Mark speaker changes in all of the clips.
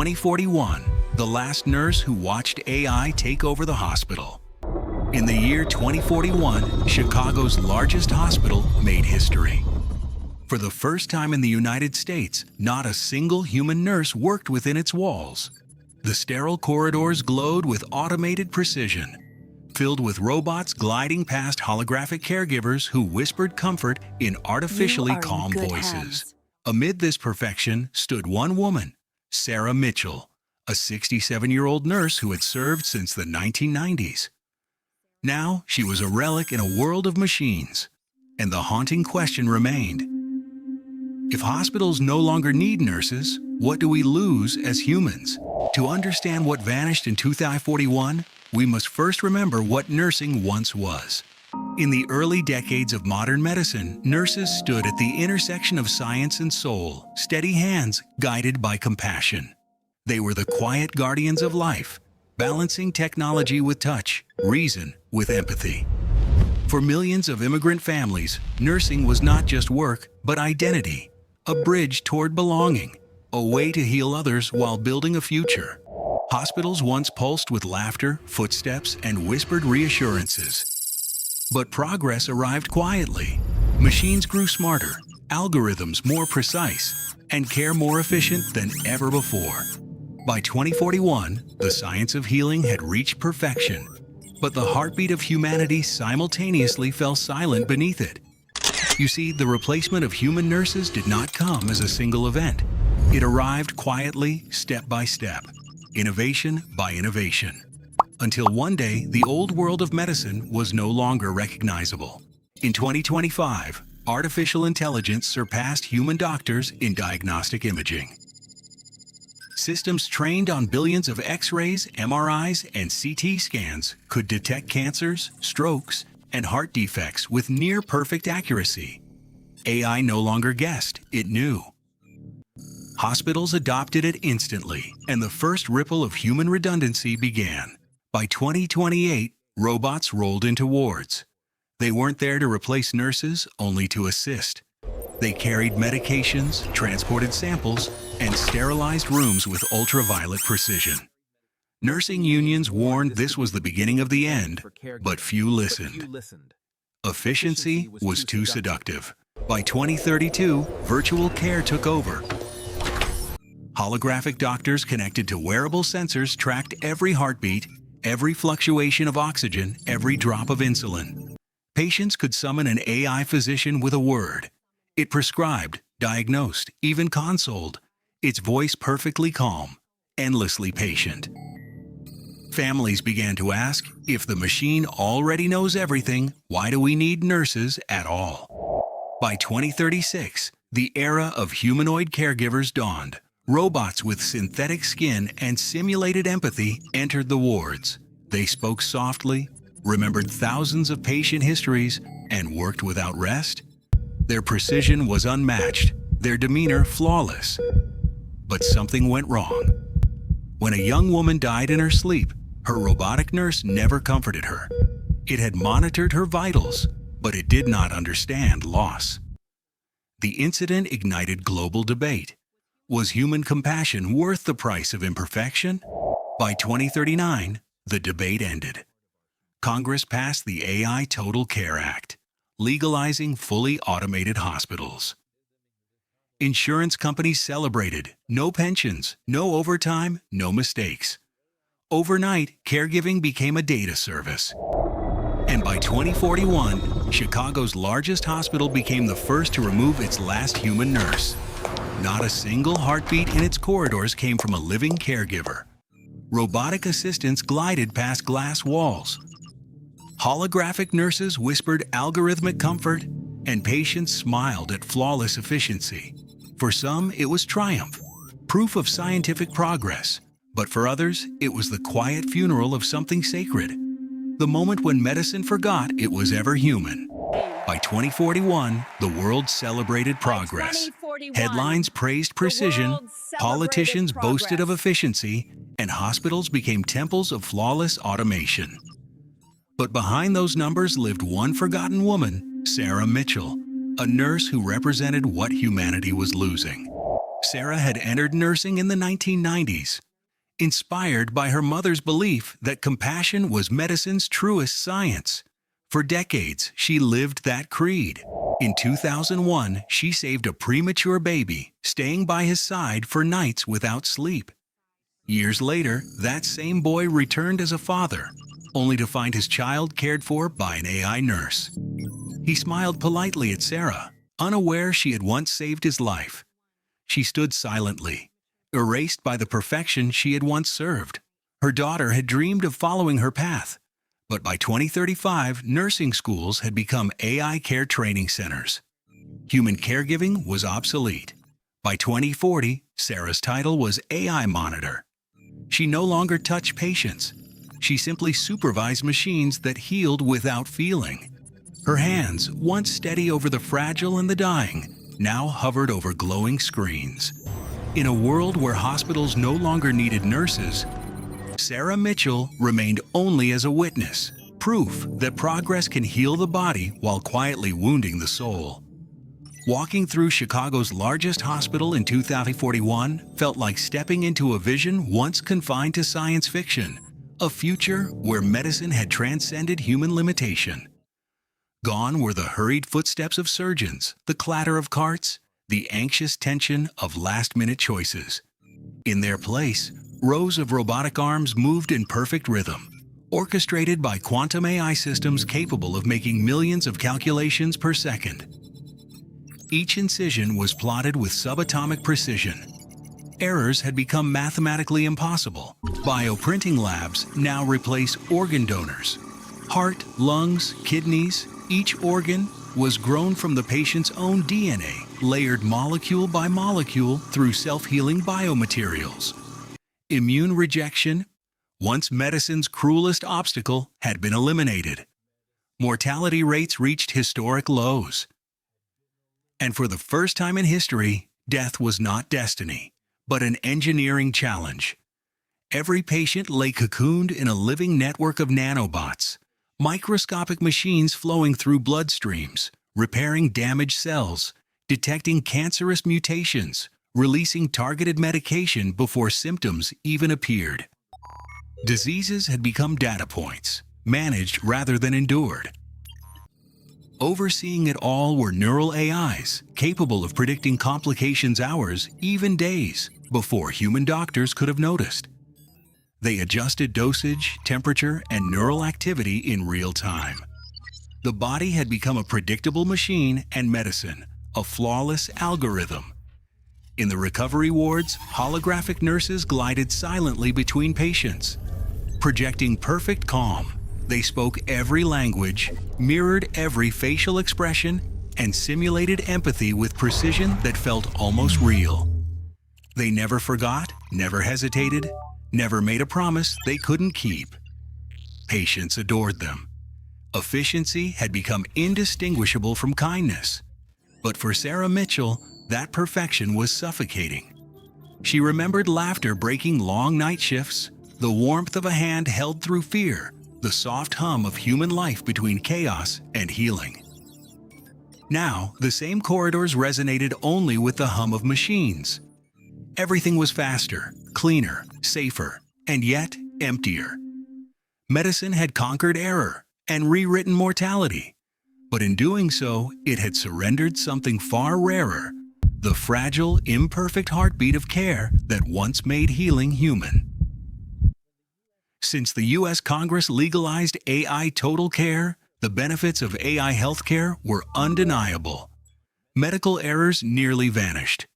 Speaker 1: 2041, the last nurse who watched AI take over the hospital. In the year 2041, Chicago's largest hospital made history. For the first time in the United States, not a single human nurse worked within its walls. The sterile corridors glowed with automated precision, filled with robots gliding past holographic caregivers who whispered comfort in artificially calm voices. Amid this perfection stood one woman, Sarah Mitchell, a 67-year-old nurse who had served since the 1990s. Now she was a relic in a world of machines, and the haunting question remained: if hospitals no longer need nurses, what do we lose as humans? To understand what vanished in 2041, we must first remember what nursing once was. In the early decades of modern medicine, nurses stood at the intersection of science and soul, steady hands guided by compassion. They were the quiet guardians of life, balancing technology with touch, reason with empathy. For millions of immigrant families, nursing was not just work, but identity, a bridge toward belonging, a way to heal others while building a future. Hospitals once pulsed with laughter, footsteps, and whispered reassurances. But progress arrived quietly. Machines grew smarter, algorithms more precise, and care more efficient than ever before. By 2041, the science of healing had reached perfection, but the heartbeat of humanity simultaneously fell silent beneath it. You see, the replacement of human nurses did not come as a single event. It arrived quietly, step by step, innovation by innovation, until one day the old world of medicine was no longer recognizable. In 2025, artificial intelligence surpassed human doctors in diagnostic imaging. Systems trained on billions of X-rays, MRIs, and CT scans could detect cancers, strokes, and heart defects with near-perfect accuracy. AI no longer guessed, it knew. Hospitals adopted it instantly, and the first ripple of human redundancy began. By 2028, robots rolled into wards. They weren't there to replace nurses, only to assist. They carried medications, transported samples, and sterilized rooms with ultraviolet precision. Nursing unions warned this was the beginning of the end, but few listened. Efficiency was too seductive. By 2032, virtual care took over. Holographic doctors connected to wearable sensors tracked every heartbeat, every fluctuation of oxygen, every drop of insulin. Patients could summon an AI physician with a word. It prescribed, diagnosed, even consoled, its voice perfectly calm, endlessly patient. Families began to ask, if the machine already knows everything, why do we need nurses at all? By 2036, the era of humanoid caregivers dawned. Robots with synthetic skin and simulated empathy entered the wards. They spoke softly, remembered thousands of patient histories, and worked without rest. Their precision was unmatched, their demeanor flawless. But something went wrong. When a young woman died in her sleep, her robotic nurse never comforted her. It had monitored her vitals, but it did not understand loss. The incident ignited global debate. Was human compassion worth the price of imperfection? By 2039, the debate ended. Congress passed the AI Total Care Act, legalizing fully automated hospitals. Insurance companies celebrated. No pensions, no overtime, no mistakes. Overnight, caregiving became a data service. And by 2041, Chicago's largest hospital became the first to remove its last human nurse. Not a single heartbeat in its corridors came from a living caregiver. Robotic assistants glided past glass walls. Holographic nurses whispered algorithmic comfort, and patients smiled at flawless efficiency. For some, it was triumph, proof of scientific progress. But for others, it was the quiet funeral of something sacred. The moment when medicine forgot it was ever human. By 2041, the world celebrated progress. Headlines praised precision, politicians boasted of efficiency, and hospitals became temples of flawless automation. But behind those numbers lived one forgotten woman, Sarah Mitchell, a nurse who represented what humanity was losing. Sarah had entered nursing in the 1990s, inspired by her mother's belief that compassion was medicine's truest science. For decades, she lived that creed. In 2001, she saved a premature baby, staying by his side for nights without sleep. Years later, that same boy returned as a father, only to find his child cared for by an AI nurse. He smiled politely at Sarah, unaware she had once saved his life. She stood silently, erased by the perfection she had once served. Her daughter had dreamed of following her path, but by 2035, nursing schools had become AI care training centers. Human caregiving was obsolete. By 2040, Sarah's title was AI monitor. She no longer touched patients. She simply supervised machines that healed without feeling. Her hands, once steady over the fragile and the dying, now hovered over glowing screens. In a world where hospitals no longer needed nurses, Sarah Mitchell remained only as a witness, proof that progress can heal the body while quietly wounding the soul. Walking through Chicago's largest hospital in 2041 felt like stepping into a vision once confined to science fiction, a future where medicine had transcended human limitation. Gone were the hurried footsteps of surgeons, the clatter of carts, the anxious tension of last-minute choices. In their place, rows of robotic arms moved in perfect rhythm, orchestrated by quantum AI systems capable of making millions of calculations per second. Each incision was plotted with subatomic precision. Errors had become mathematically impossible. Bioprinting labs now replace organ donors. Heart, lungs, kidneys, each organ was grown from the patient's own DNA, layered molecule by molecule through self-healing biomaterials. Immune rejection, once medicine's cruelest obstacle, had been eliminated. Mortality rates reached historic lows. And for the first time in history, death was not destiny, but an engineering challenge. Every patient lay cocooned in a living network of nanobots, microscopic machines flowing through bloodstreams, repairing damaged cells, detecting cancerous mutations, releasing targeted medication before symptoms even appeared. Diseases had become data points, managed rather than endured. Overseeing it all were neural AIs, capable of predicting complications hours, even days, before human doctors could have noticed. They adjusted dosage, temperature, and neural activity in real time. The body had become a predictable machine, and medicine, a flawless algorithm. In the recovery wards, holographic nurses glided silently between patients. Projecting perfect calm, they spoke every language, mirrored every facial expression, and simulated empathy with precision that felt almost real. They never forgot, never hesitated, never made a promise they couldn't keep. Patients adored them. Efficiency had become indistinguishable from kindness. But for Sarah Mitchell, that perfection was suffocating. She remembered laughter breaking long night shifts, the warmth of a hand held through fear, the soft hum of human life between chaos and healing. Now, the same corridors resonated only with the hum of machines. Everything was faster, cleaner, safer, and yet emptier. Medicine had conquered error and rewritten mortality. But in doing so, it had surrendered something far rarer, the fragile, imperfect heartbeat of care that once made healing human. Since the U.S. Congress legalized AI total care, the benefits of AI healthcare were undeniable. Medical errors nearly vanished.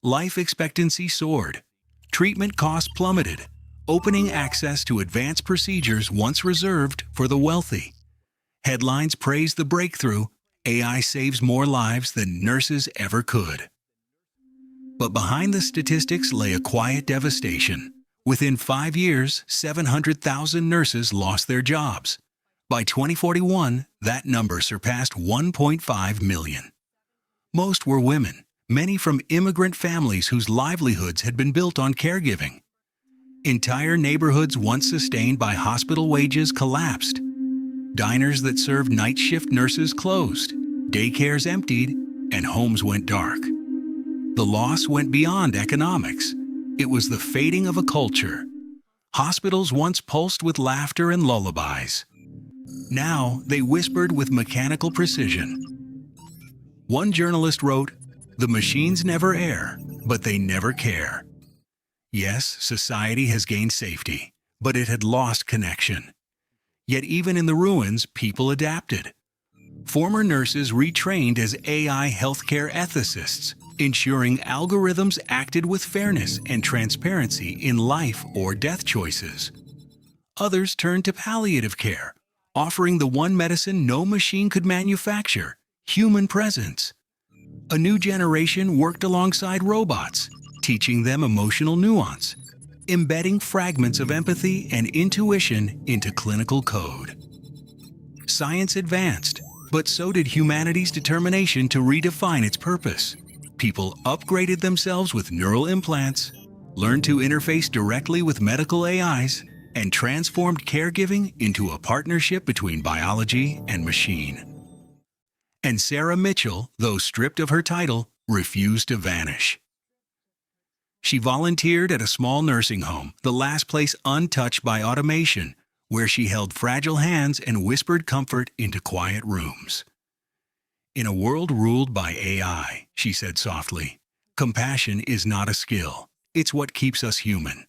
Speaker 1: Life expectancy soared. Treatment costs plummeted, opening access to advanced procedures once reserved for the wealthy. Headlines praised the breakthrough, AI saves more lives than nurses ever could. But behind the statistics lay a quiet devastation. Within 5 years, 700,000 nurses lost their jobs. By 2041, that number surpassed 1.5 million. Most were women, many from immigrant families whose livelihoods had been built on caregiving. Entire neighborhoods once sustained by hospital wages collapsed. Diners that served night shift nurses closed, daycares emptied, and homes went dark. The loss went beyond economics. It was the fading of a culture. Hospitals once pulsed with laughter and lullabies. Now they whispered with mechanical precision. One journalist wrote, "The machines never err, but they never care." Yes, society has gained safety, but it had lost connection. Yet even in the ruins, people adapted. Former nurses retrained as AI healthcare ethicists, ensuring algorithms acted with fairness and transparency in life or death choices. Others turned to palliative care, offering the one medicine no machine could manufacture: human presence. A new generation worked alongside robots, teaching them emotional nuance, embedding fragments of empathy and intuition into clinical code. Science advanced, but so did humanity's determination to redefine its purpose. People upgraded themselves with neural implants, learned to interface directly with medical AIs, and transformed caregiving into a partnership between biology and machine. And Sarah Mitchell, though stripped of her title, refused to vanish. She volunteered at a small nursing home, the last place untouched by automation, where she held fragile hands and whispered comfort into quiet rooms. "In a world ruled by AI," she said softly, "compassion is not a skill. It's what keeps us human."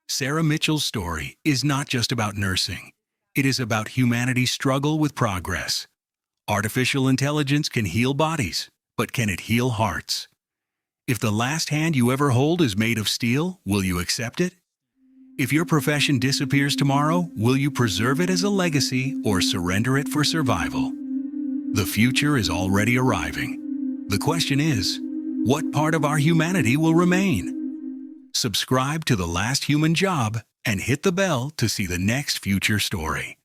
Speaker 1: Sarah Mitchell's story is not just about nursing. It is about humanity's struggle with progress. Artificial intelligence can heal bodies, but can it heal hearts? If the last hand you ever hold is made of steel, will you accept it? If your profession disappears tomorrow, will you preserve it as a legacy or surrender it for survival? The future is already arriving. The question is, what part of our humanity will remain? Subscribe to The Last Human Job and hit the bell to see the next future story.